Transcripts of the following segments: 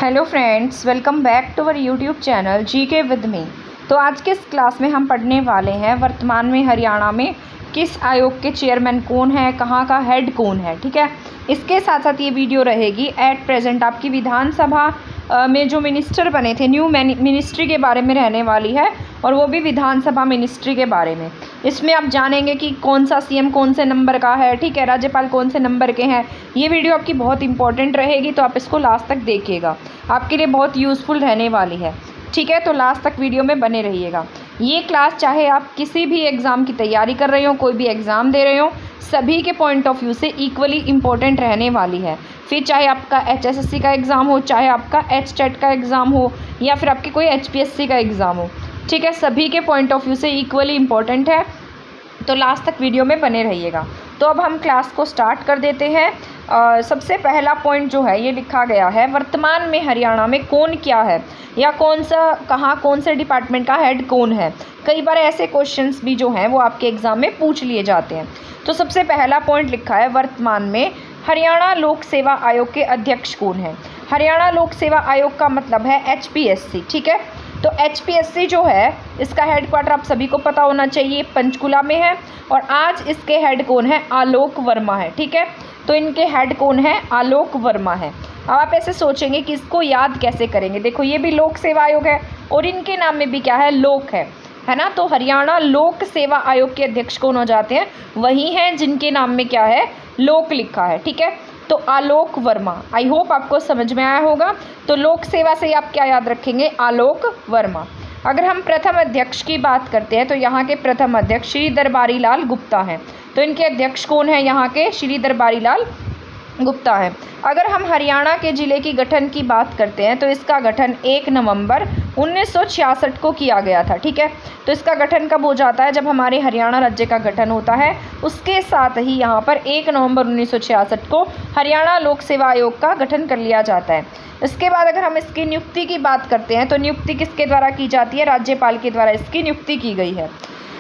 Hello friends, welcome back to our YouTube channel GK with me. तो आज के इस क्लास में हम पढ़ने वाले हैं वर्तमान में हरियाणा में किस आयोग के चेयरमैन कौन है, कहाँ का हेड कौन है। ठीक है, इसके साथ साथ ये वीडियो रहेगी एट प्रेजेंट आपकी विधानसभा में जो मिनिस्टर बने थे, न्यू मिनिस्ट्री के बारे में रहने वाली है, और वो भी विधानसभा मिनिस्ट्री के बारे में। इसमें आप जानेंगे कि कौन सा सीएम कौन से नंबर का है, ठीक है, राज्यपाल कौन से नंबर के हैं। ये वीडियो आपकी बहुत इंपॉर्टेंट रहेगी, तो आप इसको लास्ट तक देखिएगा, आपके लिए बहुत यूज़फुल रहने वाली है। ठीक है, तो लास्ट तक वीडियो में बने रहिएगा। ये क्लास चाहे आप किसी भी एग्ज़ाम की तैयारी कर रहे हो, कोई भी एग्ज़ाम दे रहे हो, सभी के पॉइंट ऑफ व्यू से इक्वली इम्पोर्टेंट रहने वाली है। फिर चाहे आपका HSSC का एग्ज़ाम हो, चाहे आपका HTET का एग्ज़ाम हो, या फिर आपकी कोई HPSC का एग्ज़ाम हो, ठीक है, सभी के पॉइंट ऑफ व्यू से इक्वली इम्पोर्टेंट है। तो लास्ट तक वीडियो में बने रहिएगा। तो अब हम क्लास को स्टार्ट कर देते हैं। सबसे पहला पॉइंट जो है ये लिखा गया है, वर्तमान में हरियाणा में कौन क्या है, या कौन सा कहाँ कौन से डिपार्टमेंट का हेड कौन है। कई बार ऐसे क्वेश्चंस भी जो हैं वो आपके एग्ज़ाम में पूछ लिए जाते हैं। तो सबसे पहला पॉइंट लिखा है, वर्तमान में हरियाणा लोक सेवा आयोग के अध्यक्ष कौन है। हरियाणा लोक सेवा आयोग का मतलब है HPSC। ठीक है, तो HPSC जो है इसका हेडक्वार्टर आप सभी को पता होना चाहिए, पंचकुला में है, और आज इसके हेड कौन है, आलोक वर्मा है। ठीक है, तो इनके हेड कौन है, आलोक वर्मा है। अब आप ऐसे सोचेंगे कि इसको याद कैसे करेंगे। देखो, ये भी लोक सेवा आयोग है और इनके नाम में भी क्या है, लोक है ना। तो हरियाणा लोक सेवा आयोग के अध्यक्ष कौन हो जाते हैं, वही हैं जिनके नाम में क्या है, लोक लिखा है। ठीक है, तो आलोक वर्मा। आई होप आपको समझ में आया होगा। तो लोक सेवा से आप क्या याद रखेंगे, आलोक वर्मा। अगर हम प्रथम अध्यक्ष की बात करते हैं तो यहाँ के प्रथम अध्यक्ष श्री दरबारी लाल गुप्ता हैं। तो इनके अध्यक्ष कौन है, यहाँ के श्री दरबारी लाल गुप्ता है। अगर हम हरियाणा के ज़िले की गठन की बात करते हैं तो इसका गठन 1 नवंबर 1966 को किया गया था। ठीक है, तो इसका गठन कब हो जाता है, जब हमारे हरियाणा राज्य का गठन होता है, उसके साथ ही यहाँ पर 1 नवंबर 1966 को हरियाणा लोक सेवा आयोग का गठन कर लिया जाता है। इसके बाद अगर हम इसकी नियुक्ति की बात करते हैं तो नियुक्ति किसके द्वारा की जाती है, राज्यपाल के द्वारा इसकी नियुक्ति की गई है।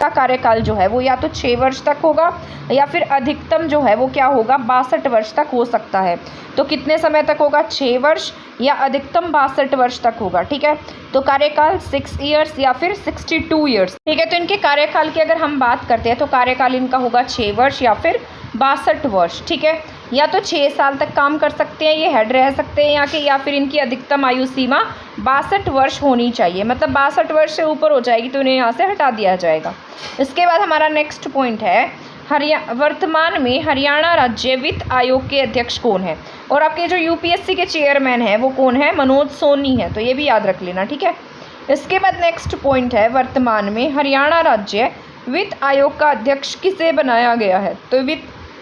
का कार्यकाल जो है वो या तो 6 वर्ष तक होगा, या फिर अधिकतम जो है वो क्या होगा, 62 वर्ष तक हो सकता है। तो कितने समय तक होगा, 6 वर्ष, या अधिकतम 62 वर्ष तक होगा। ठीक है, तो कार्यकाल 6 ईयर्स या फिर 62 ईयर्स। ठीक है, तो इनके कार्यकाल की अगर हम बात करते हैं तो कार्यकाल इनका होगा 6 वर्ष या फिर 62 वर्ष। ठीक है, या तो 6 साल तक काम कर सकते हैं, ये हेड रह सकते हैं यहाँ के, या फिर इनकी अधिकतम आयु सीमा 62 वर्ष होनी चाहिए। मतलब 62 वर्ष से ऊपर हो जाएगी तो इन्हें यहाँ से हटा दिया जाएगा। इसके बाद हमारा नेक्स्ट पॉइंट है, वर्तमान में हरियाणा राज्य वित्त आयोग के अध्यक्ष कौन है। और आपके जो UPSC के चेयरमैन हैं वो कौन है, मनोज सोनी है। तो ये भी याद रख लेना। ठीक है, इसके बाद नेक्स्ट पॉइंट है, वर्तमान में हरियाणा राज्य वित्त आयोग का अध्यक्ष किसे बनाया गया है। तो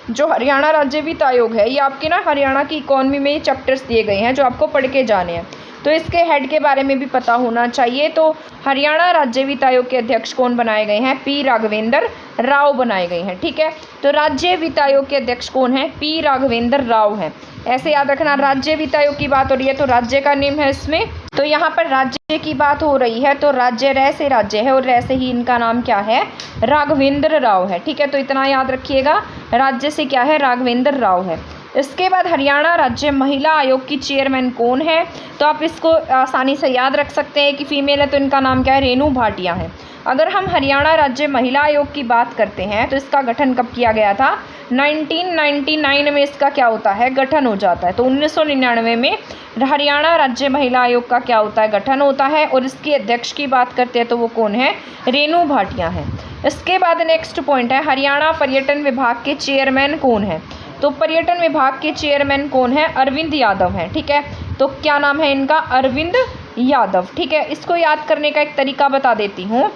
जो हरियाणा राज्य वित्त आयोग है ये आपके ना हरियाणा की इकॉनमी में चैप्टर्स दिए गए हैं जो आपको पढ़ के जाने हैं, तो इसके हेड के बारे में भी पता होना चाहिए। तो हरियाणा राज्य वित्त आयोग के अध्यक्ष कौन बनाए गए हैं, P राघवेंद्र राव बनाए गए हैं। ठीक है, तो राज्य वित्त आयोग के अध्यक्ष कौन है, P राघवेंद्र राव हैं। ऐसे याद रखना, राज्य वित्त आयोग की बात हो रही है तो राज्य का नेम है इसमें। तो यहाँ पर राज्य की बात हो रही है तो राज्य रै से राज्य है, और रै से ही इनका नाम क्या है, राघवेंद्र राव है। ठीक है, तो इतना याद रखिएगा, राज्य से क्या है, राघवेंद्र राव है। इसके बाद हरियाणा राज्य महिला आयोग की चेयरमैन कौन है। तो आप इसको आसानी से याद रख सकते हैं कि फीमेल है तो इनका नाम क्या है, रेणु भाटिया है। अगर हम हरियाणा राज्य महिला आयोग की बात करते हैं तो इसका गठन कब किया गया था, 1999 में इसका क्या होता है, गठन हो जाता है। तो 1999 में हरियाणा राज्य महिला आयोग का क्या होता है, गठन होता है। और इसकी अध्यक्ष की बात करते हैं तो वो कौन है, रेणु भाटिया है। इसके बाद नेक्स्ट पॉइंट है, हरियाणा पर्यटन विभाग के चेयरमैन कौन है। तो पर्यटन विभाग के चेयरमैन कौन है, अरविंद यादव हैं। ठीक है, तो क्या नाम है इनका, अरविंद यादव। ठीक है, इसको याद करने का एक तरीका बता देती हूँ।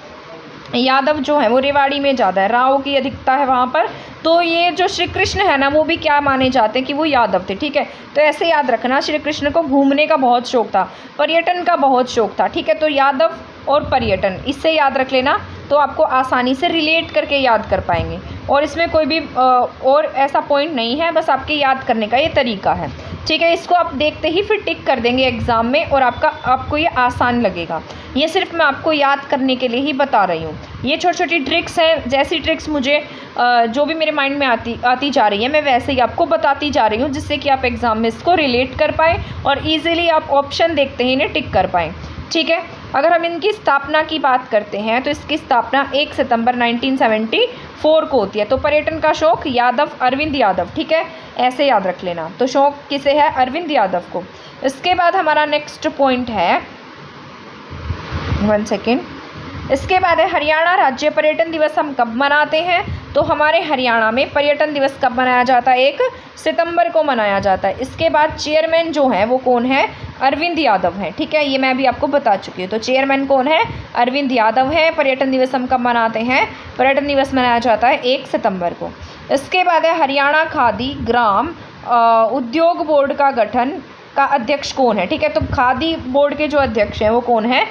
यादव जो है वो रेवाड़ी में ज़्यादा है, राव की अधिकता है वहाँ पर। तो ये जो श्री कृष्ण है ना वो भी क्या माने जाते हैं कि वो यादव थे। ठीक है, तो ऐसे याद रखना, श्री कृष्ण को घूमने का बहुत शौक था, पर्यटन का बहुत शौक था। ठीक है, तो यादव और पर्यटन, इससे याद रख लेना, तो आपको आसानी से रिलेट करके याद कर पाएंगे। और इसमें कोई भी और ऐसा पॉइंट नहीं है, बस आपके याद करने का ये तरीका है। ठीक है, इसको आप देखते ही फिर टिक कर देंगे एग्ज़ाम में, और आपको ये आसान लगेगा। ये सिर्फ मैं आपको याद करने के लिए ही बता रही हूँ। ये छोटी छोटी ट्रिक्स हैं, जैसी ट्रिक्स मुझे जो भी मेरे माइंड में आती जा रही है मैं वैसे ही आपको बताती जा रही हूँ, जिससे कि आप एग्ज़ाम में इसको रिलेट कर पाएँ और ईज़िली आप ऑप्शन देखते ही इन्हें टिक कर पाएँ। ठीक है, अगर हम इनकी स्थापना की बात करते हैं तो इसकी स्थापना 1 सितंबर 1974 को होती है। तो पर्यटन का शौक यादव, अरविंद यादव। ठीक है, ऐसे याद रख लेना। तो शौक किसे है? अरविंद यादव को। इसके बाद हमारा नेक्स्ट पॉइंट है, 1 सेकेंड, इसके बाद है हरियाणा राज्य पर्यटन दिवस हम कब मनाते हैं? तो हमारे हरियाणा में पर्यटन दिवस कब मनाया जाता है? 1 सितंबर को मनाया जाता है। इसके बाद चेयरमैन जो है वो कौन है? अरविंद यादव है। ठीक है, ये मैं भी आपको बता चुकी हूँ। तो चेयरमैन कौन है? अरविंद यादव है। पर्यटन दिवस हम कब मनाते हैं? पर्यटन दिवस मनाया जाता है 1 सितंबर को। इसके बाद है हरियाणा खादी ग्राम उद्योग बोर्ड का गठन का अध्यक्ष कौन है? ठीक है, तो खादी बोर्ड के जो अध्यक्ष हैं वो कौन है?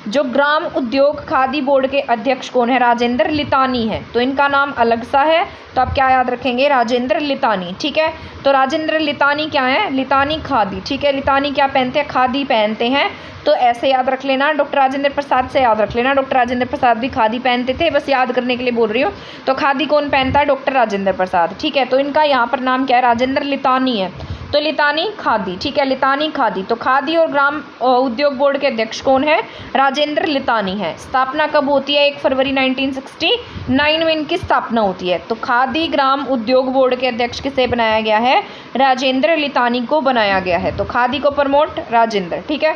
जो ग्राम उद्योग खादी बोर्ड के अध्यक्ष कौन है? राजेंद्र लितानी है। तो इनका नाम अलग सा है, तो आप क्या याद रखेंगे? राजेंद्र लितानी। ठीक है, तो राजेंद्र लितानी क्या है? लितानी खादी। ठीक है, लितानी क्या पहनते हैं? खादी पहनते हैं। तो ऐसे याद रख लेना। डॉक्टर राजेंद्र प्रसाद से याद रख लेना, डॉक्टर राजेंद्र प्रसाद भी खादी पहनते थे, बस याद करने के लिए बोल रही हूँ। तो खादी कौन पहनता है? डॉक्टर राजेंद्र प्रसाद। ठीक है, तो इनका यहाँ पर नाम क्या है? राजेंद्र लितानी है। तो लितानी खादी। ठीक है, लितानी खादी। तो खादी और ग्राम उद्योग बोर्ड के अध्यक्ष कौन है? राजेंद्र लितानी है। स्थापना कब होती है? 1 फरवरी 1969 में इनकी स्थापना होती है। तो खादी ग्राम उद्योग बोर्ड के अध्यक्ष किसे बनाया गया है? राजेंद्र लितानी को बनाया गया है। तो खादी को प्रमोट राजेंद्र। ठीक है,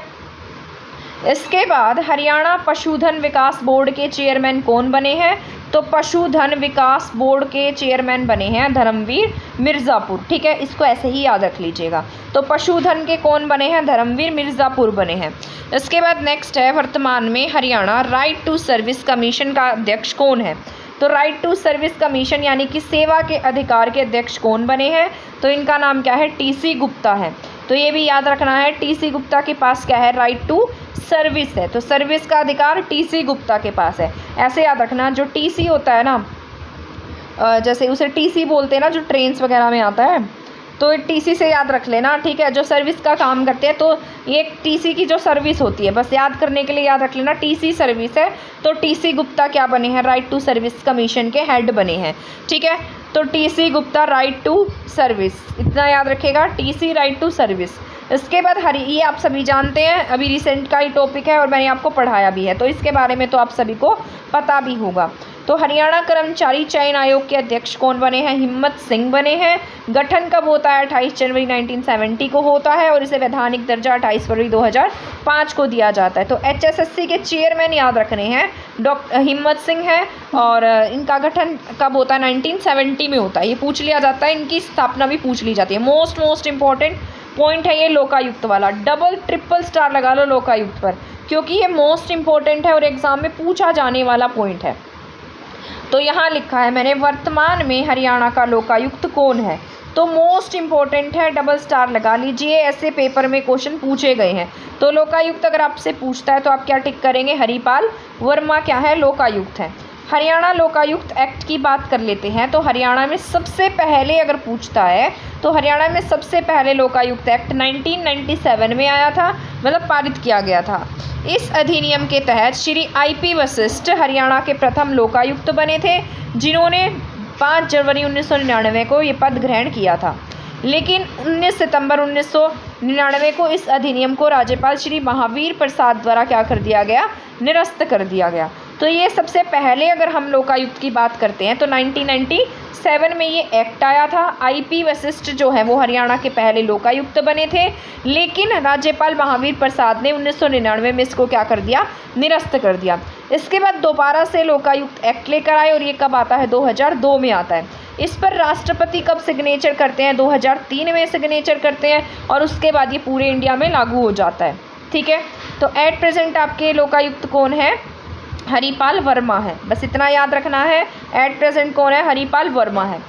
इसके बाद हरियाणा पशुधन विकास बोर्ड के चेयरमैन कौन बने हैं? तो पशुधन विकास बोर्ड के चेयरमैन बने हैं धर्मवीर मिर्ज़ापुर। ठीक है, इसको ऐसे ही याद रख लीजिएगा। तो पशुधन के कौन बने हैं? धर्मवीर मिर्ज़ापुर बने हैं। इसके बाद नेक्स्ट है, वर्तमान में Haryana right to service commission का अध्यक्ष कौन है? तो राइट टू सर्विस कमीशन यानी कि सेवा के अधिकार के अध्यक्ष कौन बने हैं? तो इनका नाम क्या है? टीसी गुप्ता है। तो ये भी याद रखना है, टीसी गुप्ता के पास क्या है? राइट टू सर्विस है। तो सर्विस का अधिकार टीसी गुप्ता के पास है। ऐसे याद रखना, जो टीसी होता है ना, जैसे उसे टीसी बोलते हैं ना, जो ट्रेन्स वगैरह में आता है, तो टीसी से याद रख लेना। ठीक है, जो सर्विस का काम करते हैं, तो ये टीसी की जो सर्विस होती है, बस याद करने के लिए याद रख लेना, टीसी सर्विस है। तो टीसी गुप्ता क्या बने हैं? राइट टू सर्विस कमीशन के हेड बने हैं। ठीक है, तो TC Gupta right to service, इतना याद रखेगा, टीसी राइट टू सर्विस। इसके बाद ये आप सभी जानते हैं, अभी रिसेंट का ही टॉपिक है और मैंने आपको पढ़ाया भी है, तो इसके बारे में तो आप सभी को पता भी होगा। तो हरियाणा कर्मचारी चयन आयोग के अध्यक्ष कौन बने हैं? हिम्मत सिंह बने हैं। गठन कब होता है? 28 जनवरी 1970 को होता है और इसे वैधानिक दर्जा 28 फरवरी 2005 को दिया जाता है। तो HSSC के चेयरमैन याद रखने हैं, डॉक्टर हिम्मत सिंह है और इनका गठन कब होता है? 1970 में होता है। ये पूछ लिया जाता है, इनकी स्थापना भी पूछ ली जाती है। मोस्ट इम्पॉर्टेंट पॉइंट है ये लोकायुक्त वाला, डबल ट्रिपल स्टार लगा लो लोकायुक्त पर, क्योंकि ये मोस्ट इम्पॉर्टेंट है और एग्जाम में पूछा जाने वाला पॉइंट है। तो यहाँ लिखा है मैंने, वर्तमान में हरियाणा का लोकायुक्त कौन है? तो मोस्ट इम्पॉर्टेंट है, डबल स्टार लगा लीजिए, ऐसे पेपर में क्वेश्चन पूछे गए हैं। तो लोकायुक्त अगर आपसे पूछता है तो आप क्या टिक करेंगे? हरिपाल वर्मा क्या है? लोकायुक्त है। हरियाणा लोकायुक्त एक्ट की बात कर लेते हैं। तो हरियाणा में सबसे पहले अगर पूछता है तो हरियाणा में सबसे पहले लोकायुक्त एक्ट 1997 में आया था, मतलब पारित किया गया था। इस अधिनियम के तहत श्री IP वशिष्ठ हरियाणा के प्रथम लोकायुक्त बने थे, जिन्होंने 5 जनवरी 1999 को ये पद ग्रहण किया था। लेकिन 19 सितंबर 1999 को इस अधिनियम को राज्यपाल श्री महावीर प्रसाद द्वारा क्या कर दिया गया? निरस्त कर दिया गया। तो ये सबसे पहले अगर हम लोकायुक्त की बात करते हैं तो 1997 में ये एक्ट आया था। IP वशिष्ठ जो है वो हरियाणा के पहले लोकायुक्त बने थे, लेकिन राज्यपाल महावीर प्रसाद ने 1999 में इसको क्या कर दिया? निरस्त कर दिया। इसके बाद दोबारा से लोकायुक्त एक्ट लेकर आए और ये कब आता है? 2002 में आता है। इस पर राष्ट्रपति कब सिग्नेचर करते हैं? 2003 में सिग्नेचर करते हैं और उसके बाद ये पूरे इंडिया में लागू हो जाता है। ठीक है, तो एट प्रेजेंट आपके लोकायुक्त कौन है? हरिपाल वर्मा है, बस इतना याद रखना है। एट प्रेजेंट कौन है? हरिपाल वर्मा है।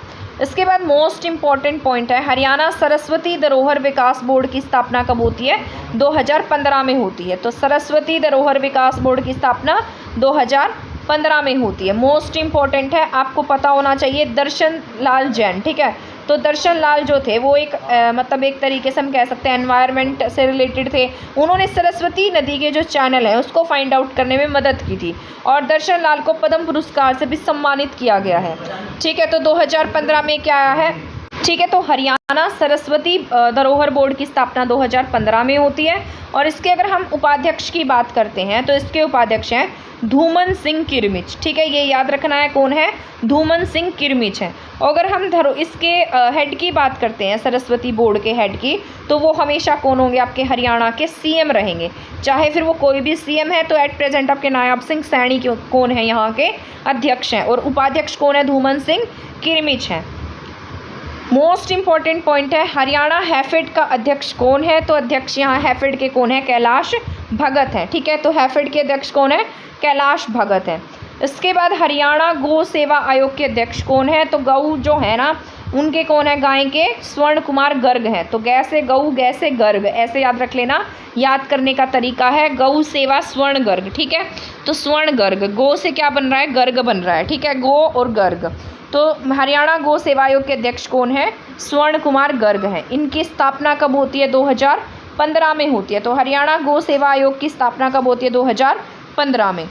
इसके बाद मोस्ट इम्पॉर्टेंट पॉइंट है, हरियाणा सरस्वती धरोहर विकास बोर्ड की स्थापना कब होती है? 2015 में होती है। तो सरस्वती धरोहर विकास बोर्ड की स्थापना 2015 में होती है। मोस्ट इम्पॉर्टेंट है, आपको पता होना चाहिए, दर्शन लाल जैन। ठीक है, तो दर्शन लाल जो थे वो एक मतलब एक तरीके से हम कह सकते हैं एनवायरनमेंट से रिलेटेड थे। उन्होंने सरस्वती नदी के जो चैनल है उसको फाइंड आउट करने में मदद की थी और दर्शन लाल को पद्म पुरस्कार से भी सम्मानित किया गया है। ठीक है, तो 2015 में क्या आया है? ठीक है, तो हरियाणा सरस्वती धरोहर बोर्ड की स्थापना 2015 में होती है और इसके अगर हम उपाध्यक्ष की बात करते हैं तो इसके उपाध्यक्ष हैं धूमन सिंह किरमिच। ठीक है, ये याद रखना है कौन है? धूमन सिंह किरमिच हैं। अगर हम इसके हेड की बात करते हैं सरस्वती बोर्ड के हेड की, तो वो हमेशा कौन होंगे? आपके हरियाणा के सीएम रहेंगे, चाहे फिर वो कोई भी सीएम है। तो एट प्रेजेंट आपके नायब सिंह सैनी कौन है? यहाँ के अध्यक्ष हैं और उपाध्यक्ष कौन है? धूमन सिंह किरमिच हैं। मोस्ट इंपॉर्टेंट पॉइंट है, हरियाणा हैफेड का अध्यक्ष कौन है? तो अध्यक्ष यहाँ हैफेड के कौन है? कैलाश भगत हैं। ठीक है, तो हैफेड के अध्यक्ष कौन है? कैलाश भगत हैं। इसके बाद हरियाणा गौ सेवा आयोग के अध्यक्ष कौन है? तो गऊ जो है ना उनके कौन है? गाय के स्वर्ण कुमार गर्ग हैं। तो गै से गऊ, गै से गर्ग, ऐसे याद रख लेना। याद करने का तरीका है गऊ सेवा स्वर्ण गर्ग। ठीक है, तो स्वर्ण गर्ग, गो से क्या बन रहा है? गर्ग बन रहा है। ठीक है, गो और गर्ग। तो हरियाणा गौ सेवा आयोग के अध्यक्ष कौन है? स्वर्ण कुमार गर्ग हैं। इनकी स्थापना कब होती है? 2015 में होती है। तो हरियाणा गौ सेवा आयोग की स्थापना कब होती है? 2015 में।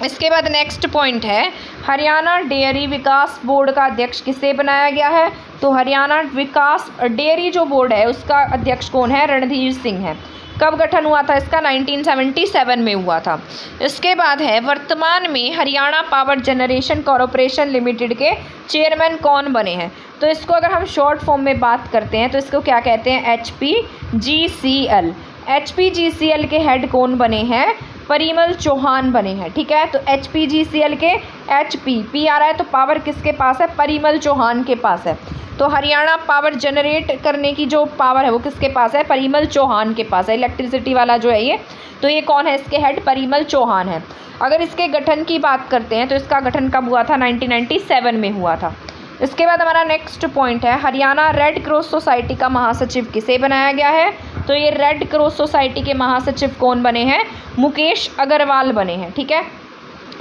इसके बाद नेक्स्ट पॉइंट है, हरियाणा डेयरी विकास बोर्ड का अध्यक्ष किसे बनाया गया है? तो हरियाणा विकास डेयरी जो बोर्ड है उसका अध्यक्ष कौन है? रणधीर सिंह है। कब गठन हुआ था इसका? 1977 में हुआ था। इसके बाद है, वर्तमान में Haryana power generation corporation limited के चेयरमैन कौन बने हैं? तो इसको अगर हम शॉर्ट फॉर्म में बात करते हैं तो इसको क्या कहते हैं? HPGCL। HPGCL के हेड कौन बने हैं? परिमल चौहान बने हैं। ठीक है, तो HPGCL के P आ रहा है, तो पावर किसके पास है? परिमल चौहान के पास है। तो हरियाणा पावर जनरेट करने की जो पावर है वो किसके पास है? परिमल चौहान के पास है। इलेक्ट्रिसिटी वाला जो है ये, तो ये कौन है? इसके हेड परिमल चौहान है। अगर इसके गठन की बात करते हैं तो इसका गठन कब हुआ था? 1997 में हुआ था। इसके बाद हमारा नेक्स्ट पॉइंट है, हरियाणा रेड क्रॉस सोसाइटी का महासचिव किसे बनाया गया है? तो ये रेड क्रॉस सोसाइटी के महासचिव कौन बने हैं? मुकेश अग्रवाल बने हैं। ठीक है,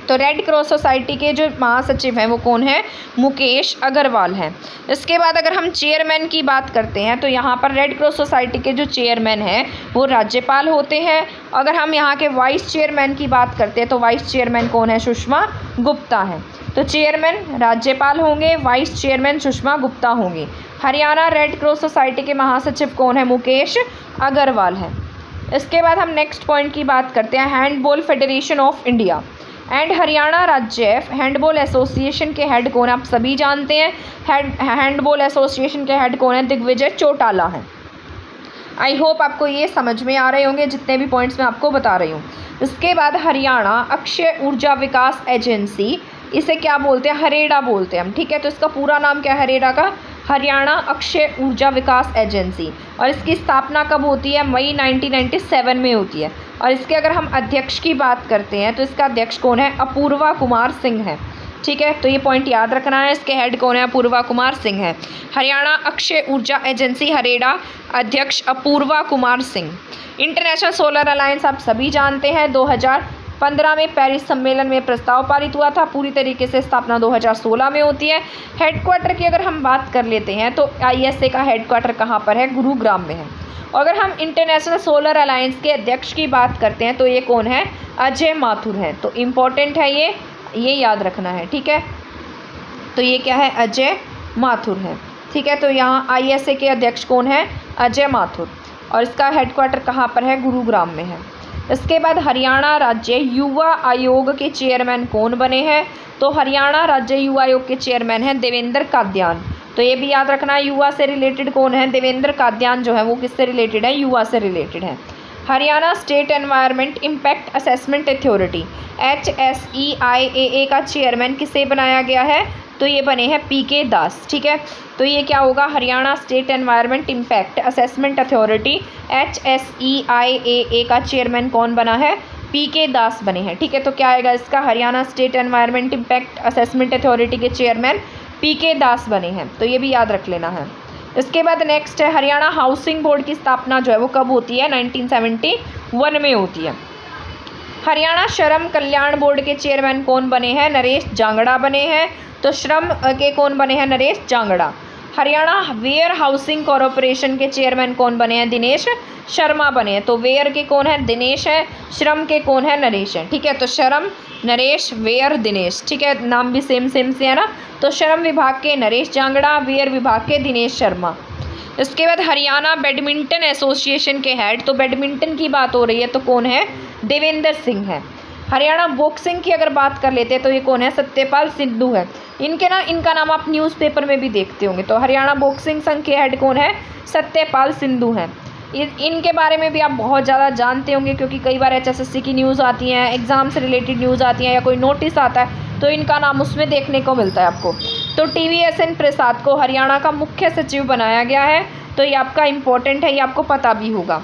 तो रेड क्रॉस सोसाइटी के जो महासचिव हैं वो कौन है? मुकेश अग्रवाल हैं। इसके बाद अगर हम चेयरमैन की बात करते हैं तो यहाँ पर रेड क्रॉस सोसाइटी के जो चेयरमैन हैं वो राज्यपाल होते हैं। अगर हम यहाँ के वाइस चेयरमैन की बात करते हैं तो वाइस चेयरमैन कौन है? सुषमा गुप्ता है। तो चेयरमैन राज्यपाल होंगे, वाइस चेयरमैन सुषमा गुप्ता होंगी। हरियाणा रेड क्रॉस सोसाइटी के महासचिव कौन है? मुकेश अग्रवाल है। इसके बाद हम नेक्स्ट पॉइंट की बात करते हैं, handball federation of India and Haryana राज्य हैंडबॉल एसोसिएशन के हेड कौन है? आप सभी जानते हैं हैंडबॉल एसोसिएशन के हेड कौन है? दिग्विजय चौटाला है। आई होप आपको ये समझ में आ रहे होंगे जितने भी पॉइंट्स मैं आपको बता रही हूँ। इसके बाद हरियाणा अक्षय ऊर्जा विकास एजेंसी, इसे क्या बोलते हैं? हरेडा बोलते हैं हम। ठीक है, तो इसका पूरा नाम क्या है हरेडा का? हरियाणा अक्षय ऊर्जा विकास एजेंसी। और इसकी स्थापना कब होती है? मई 1997 में होती है। और इसके अगर हम अध्यक्ष की बात करते हैं तो इसका अध्यक्ष कौन है? अपूर्वा कुमार सिंह है। ठीक है, तो ये पॉइंट याद रखना है। इसके हेड कौन है? अपूर्वा कुमार सिंह है। हरियाणा अक्षय ऊर्जा एजेंसी हरेडा, अध्यक्ष Apurva Kumar Singh. International Solar Alliance आप सभी जानते हैं 2015 में पेरिस सम्मेलन में प्रस्ताव पारित हुआ था। पूरी तरीके से स्थापना 2016 में होती है। हेडक्वार्टर की अगर हम बात कर लेते हैं तो ISA का हेडक्वार्टर कहाँ पर है? गुरुग्राम में है। अगर हम इंटरनेशनल सोलर अलायंस के अध्यक्ष की बात करते हैं तो ये कौन है? अजय माथुर है। तो इम्पोर्टेंट है ये याद रखना है। ठीक है, तो ये क्या है? अजय माथुर है। ठीक है, तो यहाँ ISA के अध्यक्ष कौन है? अजय माथुर। और इसका हेडक्वार्टर कहाँ पर है? गुरुग्राम में है। इसके बाद हरियाणा राज्य युवा आयोग के चेयरमैन कौन बने हैं? तो हरियाणा राज्य युवा आयोग के चेयरमैन हैं देवेंद्र कादियान। तो ये भी याद रखना है, युवा से रिलेटेड कौन है? देवेंद्र कादियान जो है वो किससे रिलेटेड है? युवा से रिलेटेड है। Haryana state environment impact assessment authority HSEIAA का चेयरमैन किसे बनाया गया है? तो ये बने हैं PK दास। ठीक है, तो ये क्या होगा? Haryana state environment impact assessment authority HSEIAA का चेयरमैन कौन बना है? PK दास बने हैं। ठीक है, तो क्या आएगा इसका? Haryana state environment impact assessment authority के चेयरमैन PK दास बने हैं। तो ये भी याद रख लेना है। इसके बाद नेक्स्ट है, हरियाणा हाउसिंग बोर्ड की स्थापना जो है वो कब होती है? 1971 में होती है। हरियाणा श्रम कल्याण बोर्ड के चेयरमैन कौन बने हैं? नरेश जांगड़ा बने हैं। तो श्रम के कौन बने हैं? Naresh Jangra. Haryana warehousing corporation के चेयरमैन कौन बने हैं? दिनेश शर्मा बने हैं। तो वेयर के कौन है? दिनेश है। श्रम के कौन है? नरेश है। ठीक है, तो श्रम नरेश, वेयर दिनेश। ठीक है, नाम भी सेम सेम से है ना। तो श्रम विभाग के नरेश जांगड़ा, वेयर विभाग के दिनेश शर्मा। इसके बाद हरियाणा बैडमिंटन एसोसिएशन के हेड, तो बैडमिंटन की बात हो रही है तो कौन है? देवेंद्र सिंह है। हरियाणा बॉक्सिंग की अगर बात कर लेते हैं तो ये कौन है? सत्यपाल सिद्धू है। इनका नाम आप न्यूज़पेपर में भी देखते होंगे। तो हरियाणा बॉक्सिंग संघ के हेड कौन है? सत्यपाल सिद्धू हैं। इनके बारे में भी आप बहुत ज़्यादा जानते होंगे क्योंकि कई बार HSSC की न्यूज़ आती हैं, एग्ज़ाम से रिलेटेड न्यूज़ आती हैं या कोई नोटिस आता है तो इनका नाम उसमें देखने को मिलता है आपको। तो TVSN प्रसाद को हरियाणा का मुख्य सचिव बनाया गया है। तो ये आपका इम्पोर्टेंट है, ये आपको पता भी होगा।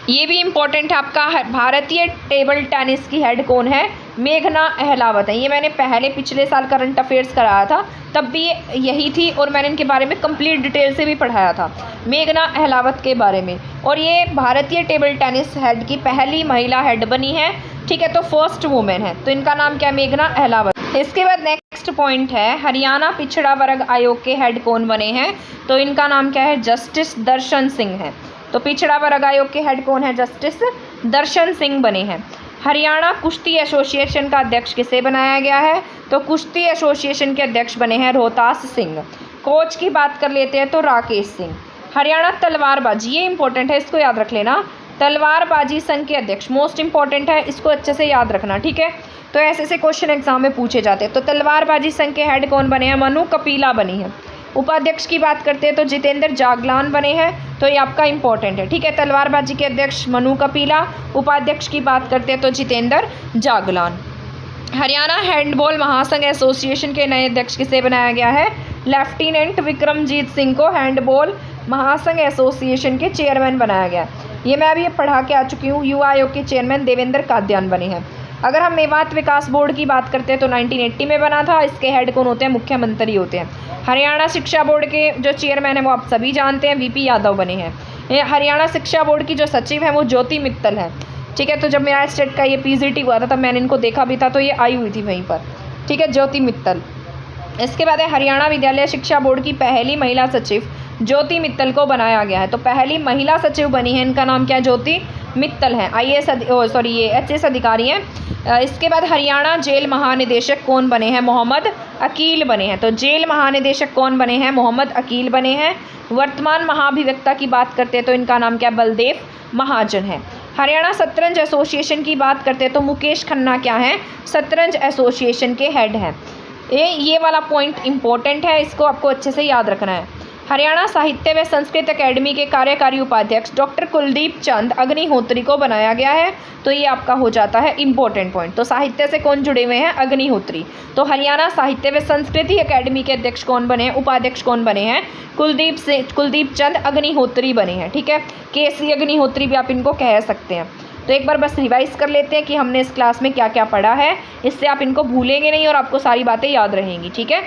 ये भी इम्पोर्टेंट है आपका, भारतीय टेबल टेनिस की हेड कौन है? मेघना अहलावत है। ये मैंने पहले पिछले साल करंट अफेयर्स कराया था, तब भी यही थी और मैंने इनके बारे में कंप्लीट डिटेल से भी पढ़ाया था, मेघना अहलावत के बारे में। और ये भारतीय टेबल टेनिस हेड की पहली महिला हेड बनी है। ठीक है, तो फर्स्ट वुमेन है। तो इनका नाम क्या है? मेघना अहलावत। इसके बाद नेक्स्ट पॉइंट है, हरियाणा पिछड़ा वर्ग आयोग के हेड कौन बने हैं? तो इनका नाम क्या है? जस्टिस दर्शन सिंह है। तो पिछड़ा वर्ग आयोग के हेड कौन है? जस्टिस दर्शन सिंह बने हैं। हरियाणा कुश्ती एसोसिएशन का अध्यक्ष किसे बनाया गया है? तो कुश्ती एसोसिएशन के अध्यक्ष बने हैं रोहतास सिंह। कोच की बात कर लेते हैं तो राकेश सिंह। हरियाणा तलवारबाजी, ये इंपॉर्टेंट है, इसको याद रख लेना। तलवारबाजी संघ के अध्यक्ष मोस्ट इंपॉर्टेंट है, इसको अच्छे से याद रखना। ठीक है, तो ऐसे क्वेश्चन एग्जाम में पूछे जाते हैं। तो तलवारबाजी संघ के हेड कौन बने हैं? मनु कपिला बनी है। उपाध्यक्ष की बात करते हैं तो जितेंद्र जागलान बने हैं। तो ये आपका इंपॉर्टेंट है। ठीक है, तलवारबाजी के अध्यक्ष मनु कपिला, उपाध्यक्ष की बात करते हैं तो जितेंद्र जागलान। हरियाणा हैंडबॉल महासंघ एसोसिएशन के नए अध्यक्ष किसे बनाया गया है? लेफ्टिनेंट विक्रमजीत सिंह को हैंडबॉल महासंघ एसोसिएशन के चेयरमैन बनाया गया। ये मैं अभी पढ़ा के आ चुकी हूँ। युवा आयोग के चेयरमैन देवेंद्र काद्यान बने हैं। अगर हम मेवात विकास बोर्ड की बात करते हैं तो 1980 में बना था। इसके हेड कौन होते हैं? मुख्यमंत्री होते हैं। हरियाणा शिक्षा बोर्ड के जो चेयरमैन हैं वो आप सभी जानते हैं, VP यादव बने हैं। हरियाणा शिक्षा बोर्ड की जो सचिव है वो ज्योति मित्तल है। ठीक है, तो जब मेरा स्टेट का ये PGT हुआ था तब मैंने इनको देखा भी था, तो ये आई हुई थी वहीं पर। ठीक है, ज्योति मित्तल। इसके बाद है हरियाणा विद्यालय शिक्षा बोर्ड की पहली महिला सचिव ज्योति मित्तल को बनाया गया है। तो पहली महिला सचिव बनी है, इनका नाम क्या है? ज्योति मित्तल हैं। HS अधिकारी हैं। इसके बाद हरियाणा जेल महानिदेशक कौन बने हैं? मोहम्मद अकील बने हैं। तो जेल महानिदेशक कौन बने हैं? मोहम्मद अकील बने हैं। वर्तमान महाधिवक्ता की बात करते हैं तो इनका नाम क्या? बलदेव महाजन है। हरियाणा शतरंज एसोसिएशन की बात करते हैं तो मुकेश खन्ना क्या हैं? शतरंज एसोसिएशन के हेड हैं। ये वाला पॉइंट इंपॉर्टेंट है, इसको आपको अच्छे से याद रखना है। हरियाणा साहित्य व संस्कृत अकेडमी के कार्यकारी उपाध्यक्ष डॉक्टर कुलदीप चंद अग्निहोत्री को बनाया गया है। तो ये आपका हो जाता है इंपॉर्टेंट पॉइंट। तो साहित्य से कौन जुड़े हुए हैं? अग्निहोत्री। तो हरियाणा साहित्य व संस्कृति अकेडमी के अध्यक्ष कौन बने हैं? उपाध्यक्ष कौन बने हैं? कुलदीप चंद अग्निहोत्री बने हैं। ठीक है, KC अग्निहोत्री भी आप इनको कह सकते हैं। तो एक बार बस रिवाइज कर लेते हैं कि हमने इस क्लास में क्या क्या पढ़ा है, इससे आप इनको भूलेंगे नहीं और आपको सारी बातें याद रहेंगी। ठीक है,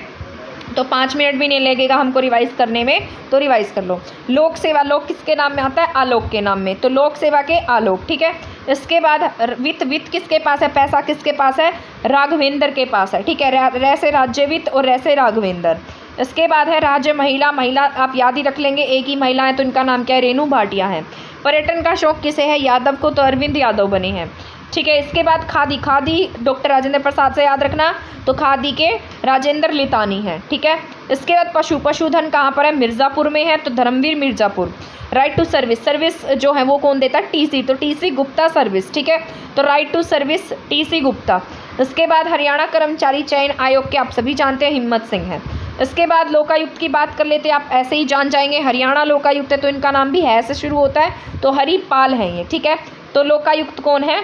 तो 5 मिनट भी नहीं लगेगा हमको रिवाइज करने में, तो रिवाइज कर लो। लोक सेवा, लोक किसके नाम में आता है? आलोक के नाम में। तो लोक सेवा के आलोक। ठीक है, इसके बाद वित्त किसके पास है? पैसा किसके पास है? राघवेंद्र के पास है। ठीक है, रै से राज्य वित्त और रै से राघवेंद्र। इसके बाद है राज्य महिला, आप याद ही रख लेंगे, एक ही महिला है तो इनका नाम क्या है? रेणु भाटिया है। पर्यटन का शौक किसे है? यादव को। तो अरविंद यादव बने हैं। ठीक है, इसके बाद खादी डॉक्टर राजेंद्र प्रसाद से याद रखना। तो खादी के राजेंद्र लितानी हैं। ठीक है, इसके बाद पशुधन कहाँ पर है? मिर्ज़ापुर में है। तो Dharamvir Mirzapur. Right to service जो है वो कौन देता है? TC। तो TC गुप्ता सर्विस। ठीक है, तो right to service TC Gupta. इसके बाद हरियाणा कर्मचारी चयन आयोग के आप सभी जानते हैं, हिम्मत सिंह हैं। इसके बाद लोकायुक्त की बात कर लेते हैं, आप ऐसे ही जान जाएंगे। हरियाणा लोकायुक्त है तो इनका नाम भी है से शुरू होता है। तो हरिपाल हैं ये। ठीक है, तो लोकायुक्त कौन है?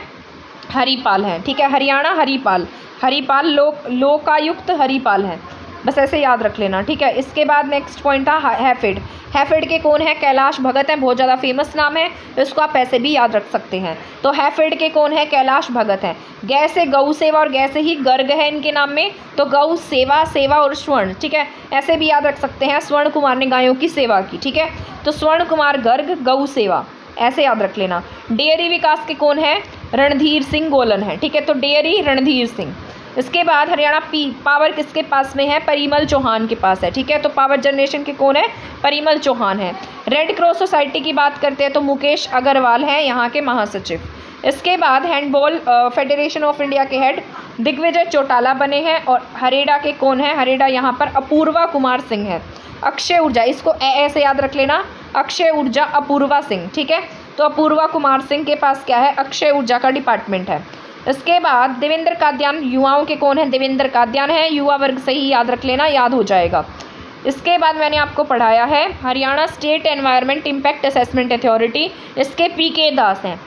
हरिपाल है। ठीक है, हरियाणा हरिपाल लोकायुक्त हरिपाल है, बस ऐसे याद रख लेना। ठीक है, इसके बाद नेक्स्ट पॉइंट था हैफेड के कौन है? कैलाश भगत हैं, बहुत ज़्यादा फेमस नाम है, इसको आप ऐसे भी याद रख सकते हैं। तो हैफेड के कौन है? कैलाश भगत हैं। गै से गौ सेवा और गै से ही गर्ग है इनके नाम में। तो गौ सेवा और स्वर्ण। ठीक है, ऐसे भी याद रख सकते हैं, स्वर्ण कुमार ने गायों की सेवा की। ठीक है, तो स्वर्ण कुमार गर्ग गौ सेवा, ऐसे याद रख लेना। डेयरी विकास के कौन है? रणधीर सिंह गोलन है। ठीक है, तो डेयरी रणधीर सिंह। इसके बाद हरियाणा पावर किसके पास में है? परिमल चौहान के पास है, ठीक है। तो पावर जनरेशन के कौन है? परिमल चौहान है। रेड क्रॉस सोसाइटी की बात करते हैं तो मुकेश अग्रवाल है यहाँ के महासचिव। इसके बाद हैंडबॉल फेडरेशन ऑफ इंडिया के हेड दिग्विजय चौटाला बने हैं और हरेड़ा के कौन है? हरेड़ा यहाँ पर अपूर्वा कुमार सिंह है। अक्षय ऊर्जा, इसको ऐसे याद रख लेना, अक्षय ऊर्जा अपूर्वा सिंह, ठीक है। तो अपूर्वा कुमार सिंह के पास क्या है? अक्षय ऊर्जा का डिपार्टमेंट है। इसके बाद देवेंद्र कादियान युवाओं के कौन है? देवेंद्र कादियान है, युवा वर्ग से ही याद रख लेना, याद हो जाएगा। इसके बाद मैंने आपको पढ़ाया है Haryana state environment impact assessment authority, इसके पीके दास हैं।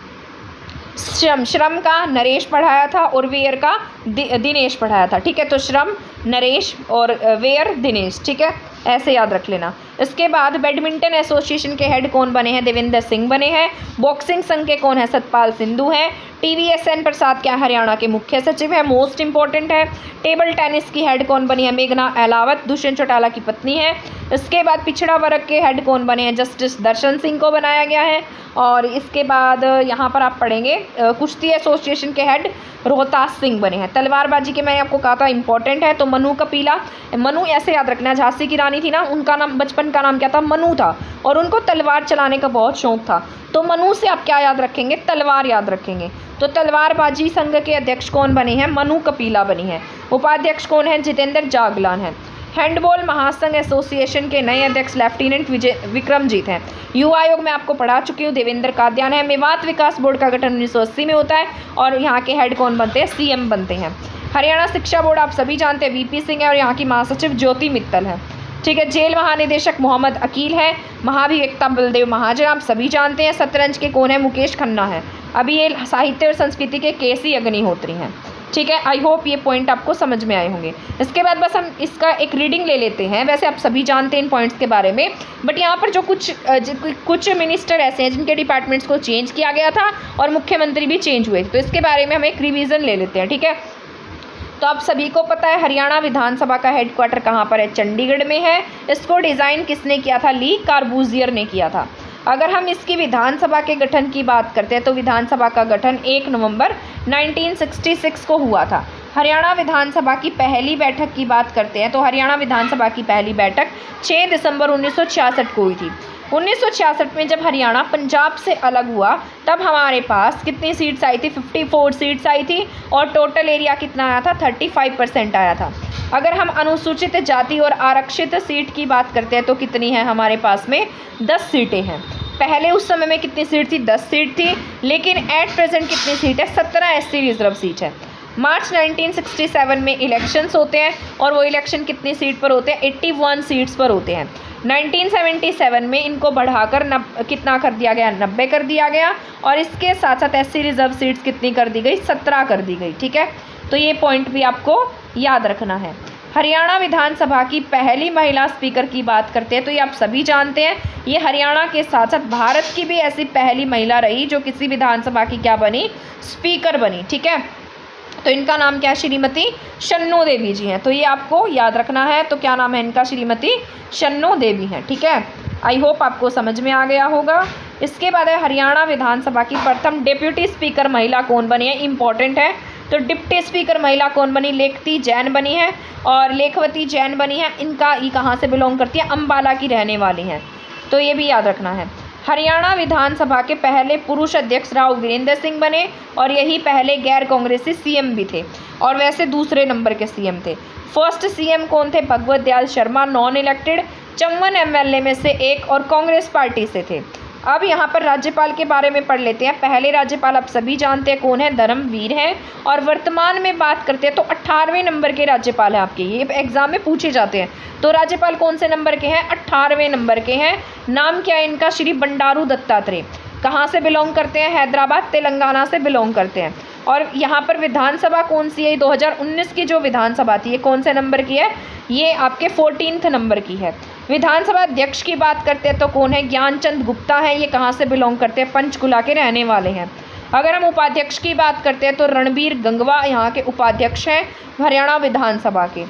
श्रम का नरेश पढ़ाया था और वेयर का दिनेश पढ़ाया था, ठीक है। तो श्रम नरेश और वेयर दिनेश, ठीक है, ऐसे याद रख लेना। इसके बाद बैडमिंटन एसोसिएशन के हेड कौन बने हैं? देवेंद्र सिंह बने हैं। बॉक्सिंग संघ के कौन है? सतपाल सिंधु हैं। TVSN प्रसाद क्या हरियाणा के मुख्य सचिव है, मोस्ट इंपॉर्टेंट है। टेबल टेनिस की हेड कौन बनी है? मेघना अहलावत, दुष्यंत चौटाला की पत्नी है। इसके बाद पिछड़ा वर्ग के हेड कौन बने हैं? जस्टिस दर्शन सिंह को बनाया गया है। और इसके बाद यहाँ पर आप पढ़ेंगे कुश्ती एसोसिएशन के हेड रोहतास सिंह बने हैं। तलवारबाजी के मैंने आपको कहा था इंपॉर्टेंट है, तो मनु कपिला, मनु ऐसे याद रखना, झांसी की रानी थी ना, उनका नाम बचपन का नाम क्या था? मनु था, और उनको तलवार चलाने का बहुत शौक था। तो मनु से आप क्या याद रखेंगे? तलवार याद रखेंगे। तो तलवारबाजी संघ के अध्यक्ष कौन बने हैं? मनु कपिला बनी है। उपाध्यक्ष कौन है? जितेंद्र जागलान है। हैंडबॉल महासंघ एसोसिएशन के नए अध्यक्ष लेफ्टिनेंट विक्रमजीत हैं। युवा आयोग में आपको पढ़ा चुकी हूँ, देवेंद्र कादियान है। मेवात विकास बोर्ड का गठन 1980 में होता है और यहाँ के हेड कौन बनते हैं? CM बनते हैं। हरियाणा शिक्षा बोर्ड आप सभी जानते हैं, VP सिंह है और यहाँ की महासचिव ज्योति मित्तल है, ठीक है। जेल महानिदेशक मोहम्मद अकील है। महाभिव्यक्ता बलदेव महाजन आप सभी जानते हैं। शतरंज के कौन है? मुकेश खन्ना है। अभी ये साहित्य और संस्कृति के KC अग्निहोत्री हैं, ठीक है। आई होप ये पॉइंट आपको समझ में आए होंगे। इसके बाद बस हम इसका एक रीडिंग ले लेते हैं। वैसे आप सभी जानते हैं इन पॉइंट्स के बारे में, बट यहाँ पर जो कुछ मिनिस्टर ऐसे हैं जिनके डिपार्टमेंट्स को चेंज किया गया था और मुख्यमंत्री भी चेंज हुए, तो इसके बारे में हम एक रिवीजन ले लेते हैं, ठीक है। तो आप सभी को पता है हरियाणा विधानसभा का हेडक्वार्टर कहाँ पर है? चंडीगढ़ में है। इसको डिज़ाइन किसने किया था? ली कार्बूजियर ने किया था। अगर हम इसकी विधानसभा के गठन की बात करते हैं तो विधानसभा का गठन 1 नवंबर 1966 को हुआ था। हरियाणा विधानसभा की पहली बैठक की बात करते हैं तो हरियाणा विधानसभा की पहली बैठक 6 दिसंबर 1966 को हुई थी। 1966 में जब हरियाणा पंजाब से अलग हुआ तब हमारे पास कितनी सीट्स आई थी? 54 सीट्स आई थी और टोटल एरिया कितना आया था? 35% आया था। अगर हम अनुसूचित जाति और आरक्षित सीट की बात करते हैं तो कितनी है हमारे पास में? 10 सीटें हैं। पहले उस समय में कितनी सीट थी? 10 सीट थी, लेकिन एट प्रेजेंट कितनी सीट है? 17 SC रिजर्व सीट है। मार्च 1967 में इलेक्शंस होते हैं और वो इलेक्शन कितनी सीट पर होते हैं? 81 सीट्स पर होते हैं। 1977 में इनको बढ़ाकर कितना कर दिया गया? 90 कर दिया गया और इसके साथ साथ SC रिजर्व सीट्स कितनी कर दी गई? 17 कर दी गई, ठीक है। तो ये पॉइंट भी आपको याद रखना है। हरियाणा विधानसभा की पहली महिला स्पीकर की बात करते हैं तो ये आप सभी जानते हैं, ये हरियाणा के साथ साथ भारत की भी ऐसी पहली महिला रही जो किसी विधानसभा की क्या बनी? स्पीकर बनी, ठीक है। तो इनका नाम क्या है? श्रीमती शन्नो देवी जी हैं। तो ये आपको याद रखना है। तो क्या नाम है इनका? श्रीमती शन्नो देवी हैं, ठीक है। आई होप आपको समझ में आ गया होगा। इसके बाद है हरियाणा विधानसभा की प्रथम डेप्यूटी स्पीकर महिला कौन बनी है? इंपॉर्टेंट है। तो डिप्टी स्पीकर महिला कौन बनी? लेखती जैन बनी है और लेखवती जैन बनी है। इनका ये कहाँ से बिलोंग करती है? अम्बाला की रहने वाली हैं, तो ये भी याद रखना है। हरियाणा विधानसभा के पहले पुरुष अध्यक्ष राव वीरेंद्र सिंह बने और यही पहले गैर कांग्रेसी CM भी थे और वैसे दूसरे नंबर के CM थे। फर्स्ट CM कौन थे? Bhagwat Dayal Sharma, non elected, 54 MLA में से एक और कांग्रेस पार्टी से थे। अब यहाँ पर राज्यपाल के बारे में पढ़ लेते हैं। पहले राज्यपाल आप सभी जानते हैं कौन है? धर्मवीर हैं और वर्तमान में बात करते हैं तो 18वें नंबर के राज्यपाल हैं आपके, ये एग्जाम में पूछे जाते हैं। तो राज्यपाल कौन से नंबर के हैं? 18वें नंबर के हैं। नाम क्या है इनका? श्री बंडारू दत्तात्रेय। कहाँ से बिलोंग करते हैं? हैदराबाद तेलंगाना से बिलोंग करते हैं। और यहाँ पर विधानसभा कौन सी है? 2019 की जो विधानसभा थी ये कौन से नंबर की है? ये आपके 14th नंबर की है। विधानसभा अध्यक्ष की बात करते हैं तो कौन है? ज्ञानचंद गुप्ता है। ये कहाँ से बिलोंग करते हैं? पंचकुला के रहने वाले हैं। अगर हम उपाध्यक्ष की बात करते हैं तो रणबीर गंगवा यहाँ के उपाध्यक्ष हैं हरियाणा विधानसभा के।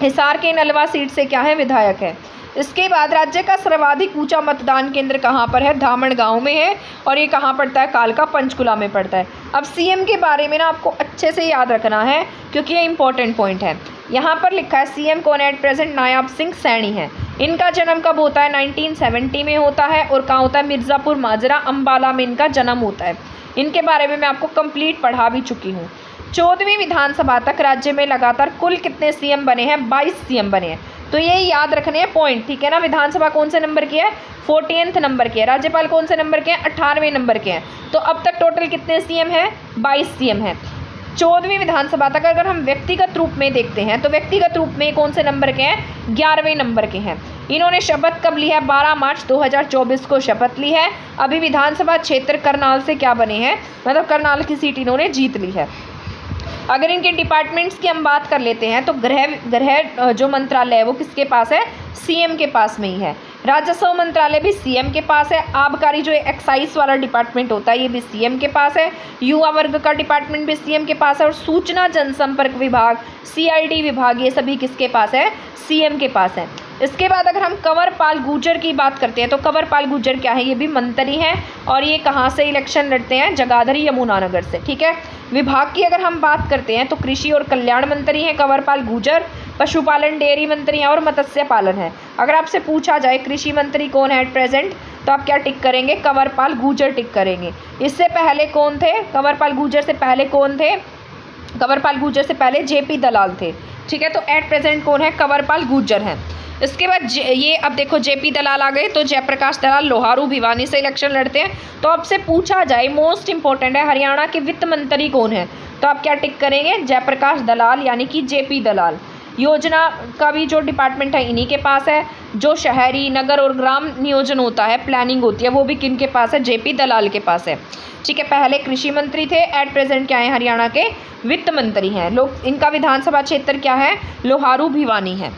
हिसार के नलवा सीट से क्या है? विधायक है। इसके बाद राज्य का सर्वाधिक ऊंचा मतदान केंद्र कहाँ पर है? धामण गांव में है और ये कहाँ पड़ता है? कालका पंचकुला में पड़ता है। अब सीएम के बारे में ना आपको अच्छे से याद रखना है क्योंकि ये इंपॉर्टेंट पॉइंट है। यहाँ पर लिखा है सीएम कौन है एट प्रेजेंट? नायब सिंह सैनी है। इनका जन्म कब होता है? 1970 में होता है और कहाँ होता है? मिर्ज़ापुर माजरा अम्बाला में इनका जन्म होता है। इनके बारे में मैं आपको कंप्लीट पढ़ा भी चुकी हूँ। 14वीं विधानसभा तक राज्य में लगातार कुल कितने सीएम बने हैं? 22 सीएम बने हैं। तो ये याद रखने हैं पॉइंट, ठीक है ना। विधानसभा कौन से नंबर की है? 14th नंबर की है। राज्यपाल कौन से नंबर के हैं? 18वें नंबर के हैं। तो अब तक टोटल कितने सीएम हैं? 22 सीएम हैं। 14वीं विधानसभा तक अगर हम व्यक्तिगत रूप में देखते हैं तो व्यक्तिगत रूप में कौन से नंबर के हैं? 11वें नंबर के हैं। इन्होंने शपथ कब ली है? 12 मार्च 2024 को शपथ ली है। अभी विधानसभा क्षेत्र करनाल से क्या बने हैं? मतलब करनाल की सीट इन्होंने जीत ली है। अगर इनके डिपार्टमेंट्स की हम बात कर लेते हैं तो गृह जो मंत्रालय है वो किसके पास है? सीएम के पास में ही है। राजस्व मंत्रालय भी सीएम के पास है। आबकारी जो एक्साइज वाला डिपार्टमेंट होता है ये भी सीएम के पास है। युवा वर्ग का डिपार्टमेंट भी सीएम के पास है। और सूचना जनसंपर्क विभाग, सीआईडी विभाग, ये सभी किसके पास है? सीएम के पास है। इसके बाद अगर हम कंवरपाल गुर्जर की बात करते हैं तो कंवरपाल गुर्जर क्या है? ये भी मंत्री हैं और ये कहाँ से इलेक्शन लड़ते हैं? जगाधरी यमुनानगर से, ठीक है। विभाग की अगर हम बात करते हैं तो कृषि और कल्याण मंत्री हैं कंवरपाल गुर्जर, पशुपालन डेयरी मंत्री हैं और मत्स्य पालन है। अगर आपसे पूछा जाए कृषि मंत्री कौन है एट प्रेजेंट तो आप क्या टिक करेंगे? कंवरपाल गुर्जर टिक करेंगे। इससे पहले कौन थे? कंवरपाल गुर्जर से पहले कौन थे? कंवरपाल गुर्जर से पहले जेपी दलाल थे, ठीक है। तो एट प्रेजेंट कौन है? कंवरपाल गुर्जर हैं। इसके बाद ये अब देखो जेपी दलाल आ गए तो जयप्रकाश दलाल लोहारू भिवानी से इलेक्शन लड़ते हैं। तो आपसे पूछा जाए मोस्ट इंपॉर्टेंट है हरियाणा के वित्त मंत्री कौन है तो आप क्या टिक करेंगे? जयप्रकाश दलाल यानी कि जेपी दलाल। योजना का भी जो डिपार्टमेंट है इन्हीं के पास है। जो शहरी नगर और ग्राम नियोजन होता है, प्लानिंग होती है, वो भी किन के पास है? जेपी दलाल के पास है, ठीक है। पहले कृषि मंत्री थे, एट प्रेजेंट क्या है? हरियाणा के वित्त मंत्री हैं। लोग इनका विधानसभा क्षेत्र क्या है? लोहारू भिवानी है।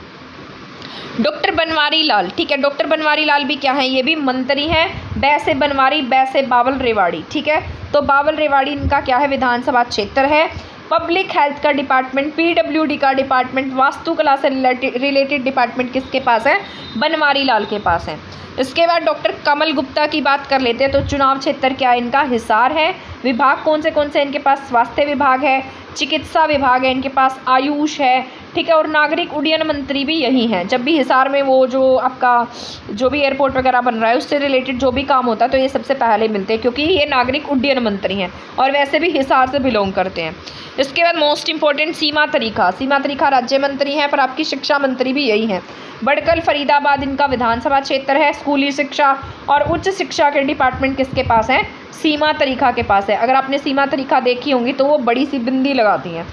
डॉक्टर बनवारी लाल, ठीक है। डॉक्टर बनवारी लाल भी क्या है? ये भी मंत्री हैं। बै से बनवारी, बै से बावल रेवाड़ी, ठीक है। तो बावल रेवाड़ी इनका क्या है? विधानसभा क्षेत्र है। पब्लिक हेल्थ का डिपार्टमेंट, पीडब्ल्यूडी का डिपार्टमेंट, वास्तुकला से रिलेटेड डिपार्टमेंट किसके पास है? बनवारी लाल के पास है। इसके बाद डॉक्टर कमल गुप्ता की बात कर लेते हैं तो चुनाव क्षेत्र क्या है इनका? हिसार है। विभाग कौन से इनके पास? स्वास्थ्य विभाग है, चिकित्सा विभाग है इनके पास, आयुष है, ठीक है। और नागरिक उड्डयन मंत्री भी यही हैं। जब भी हिसार में वो जो आपका जो भी एयरपोर्ट वगैरह बन रहा है उससे रिलेटेड जो भी काम होता है तो ये सबसे पहले मिलते हैं क्योंकि ये नागरिक उड्डयन मंत्री हैं और वैसे भी हिसार से बिलोंग करते हैं। इसके बाद मोस्ट इंपॉर्टेंट सीमा तरीखा राज्य मंत्री हैं पर आपकी शिक्षा मंत्री भी यही हैं। बड़कल फरीदाबाद इनका विधानसभा क्षेत्र है। स्कूली शिक्षा और उच्च शिक्षा के डिपार्टमेंट किसके पास हैं? सीमा तरीखा के पास है। अगर आपने सीमा तरीखा देखी होंगी तो वो बड़ी सी बिंदी लगाती हैं,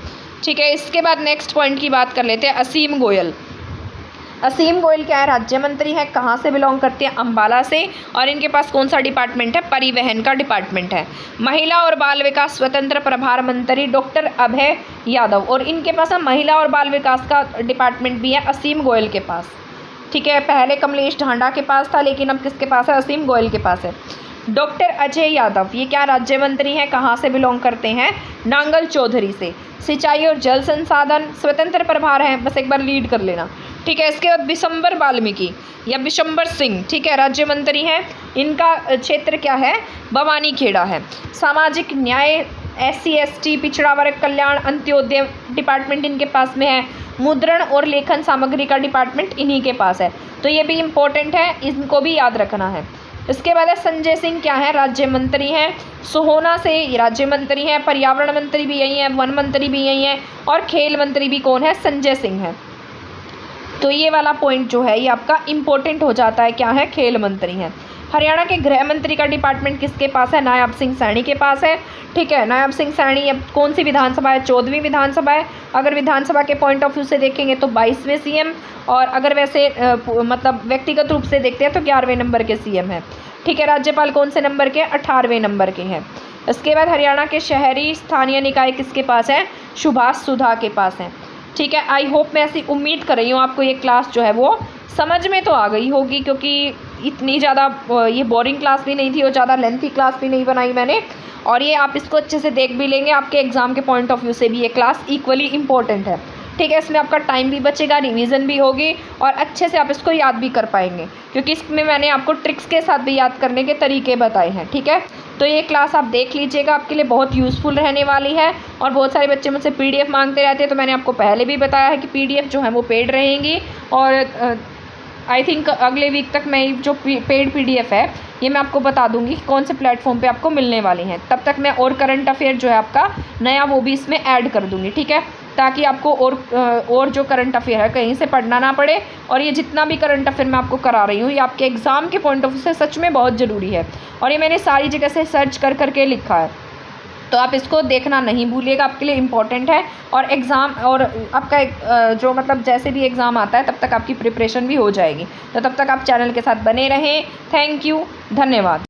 ठीक है। इसके बाद नेक्स्ट पॉइंट की बात कर लेते हैं। असीम गोयल क्या है? राज्य मंत्री है। कहाँ से बिलोंग करते हैं? अम्बाला से। और इनके पास कौन सा डिपार्टमेंट है? परिवहन का डिपार्टमेंट है। महिला और बाल विकास स्वतंत्र प्रभार मंत्री डॉक्टर अभय यादव और इनके पास महिला और बाल विकास का डिपार्टमेंट भी है असीम गोयल के पास, ठीक है। पहले कमलेश ढांडा के पास था लेकिन अब किसके पास है? असीम गोयल के पास है। डॉक्टर अजय यादव ये क्या राज्य मंत्री हैं? कहाँ से बिलोंग करते हैं? नांगल चौधरी से। सिंचाई और जल संसाधन स्वतंत्र प्रभार है, बस एक बार लीड कर लेना, ठीक है। इसके बाद बिशंबर वाल्मीकि या बिशंबर सिंह, ठीक है, राज्य मंत्री हैं। इनका क्षेत्र क्या है? भवानी खेड़ा है। सामाजिक न्याय, SC ST पिछड़ा वर्ग कल्याण अंत्योदय डिपार्टमेंट इनके पास में है। मुद्रण और लेखन सामग्री का डिपार्टमेंट इन्हीं के पास है। तो ये भी इम्पोर्टेंट है, इनको भी याद रखना है। इसके बाद है संजय सिंह क्या है? राज्य मंत्री हैं। सोहोना से राज्य मंत्री हैं। पर्यावरण मंत्री भी यही हैं, वन मंत्री भी यही हैं और खेल मंत्री भी कौन है? संजय सिंह है। तो ये वाला पॉइंट जो है ये आपका इम्पोर्टेंट हो जाता है, क्या है? खेल मंत्री हैं। हरियाणा के गृह मंत्री का डिपार्टमेंट किसके पास है? नायब सिंह सैनी के पास है, ठीक है। नायब सिंह सैनी अब कौन सी विधानसभा है? 14वीं विधानसभा है। अगर विधानसभा के पॉइंट ऑफ व्यू से देखेंगे तो 22वें सीएम और अगर वैसे मतलब व्यक्तिगत रूप से देखते हैं तो 11वें नंबर के सीएम है, ठीक है। राज्यपाल कौन से नंबर के? 18वें नंबर के हैं। इसके बाद हरियाणा के शहरी स्थानीय निकाय किसके पास है? सुभाष सुधा के पास है, ठीक है। आई होप मैं ऐसी उम्मीद कर रही हूँ आपको ये क्लास जो है वो समझ में तो आ गई होगी क्योंकि इतनी ज़्यादा ये बोरिंग क्लास भी नहीं थी और ज़्यादा लेंथी क्लास भी नहीं बनाई मैंने, और ये आप इसको अच्छे से देख भी लेंगे। आपके एग्ज़ाम के पॉइंट ऑफ व्यू से भी ये क्लास इक्वली इम्पोर्टेंट है, ठीक है। इसमें आपका टाइम भी बचेगा, रिवीजन भी होगी और अच्छे से आप इसको याद भी कर पाएंगे, क्योंकि इसमें मैंने आपको ट्रिक्स के साथ भी याद करने के तरीके बताए हैं, ठीक है। तो ये क्लास आप देख लीजिएगा, आपके लिए बहुत यूज़फुल रहने वाली है। और बहुत सारे बच्चे मुझसे PDF मांगते रहते हैं, तो मैंने आपको पहले भी बताया है कि PDF जो है वो पेड रहेंगी। और आई थिंक अगले वीक तक मैं जो पेड PDF है ये मैं आपको बता दूंगी कि कौन से प्लेटफॉर्म पे आपको मिलने वाली हैं। तब तक मैं और करंट अफेयर जो है आपका नया वो भी इसमें ऐड कर दूंगी, ठीक है, ताकि आपको और जो करंट अफेयर है कहीं से पढ़ना ना पड़े। और ये जितना भी करंट अफेयर मैं आपको करा रही हूँ ये आपके एग्ज़ाम के पॉइंट ऑफ व्यू से सच में बहुत ज़रूरी है, और ये मैंने सारी जगह से सर्च कर करके लिखा है, तो आप इसको देखना नहीं भूलिएगा, आपके लिए इम्पॉर्टेंट है। और एग्ज़ाम और आपका जो मतलब जैसे भी एग्ज़ाम आता है तब तक आपकी प्रिपरेशन भी हो जाएगी। तो तब तक आप चैनल के साथ बने रहें। थैंक यू, धन्यवाद।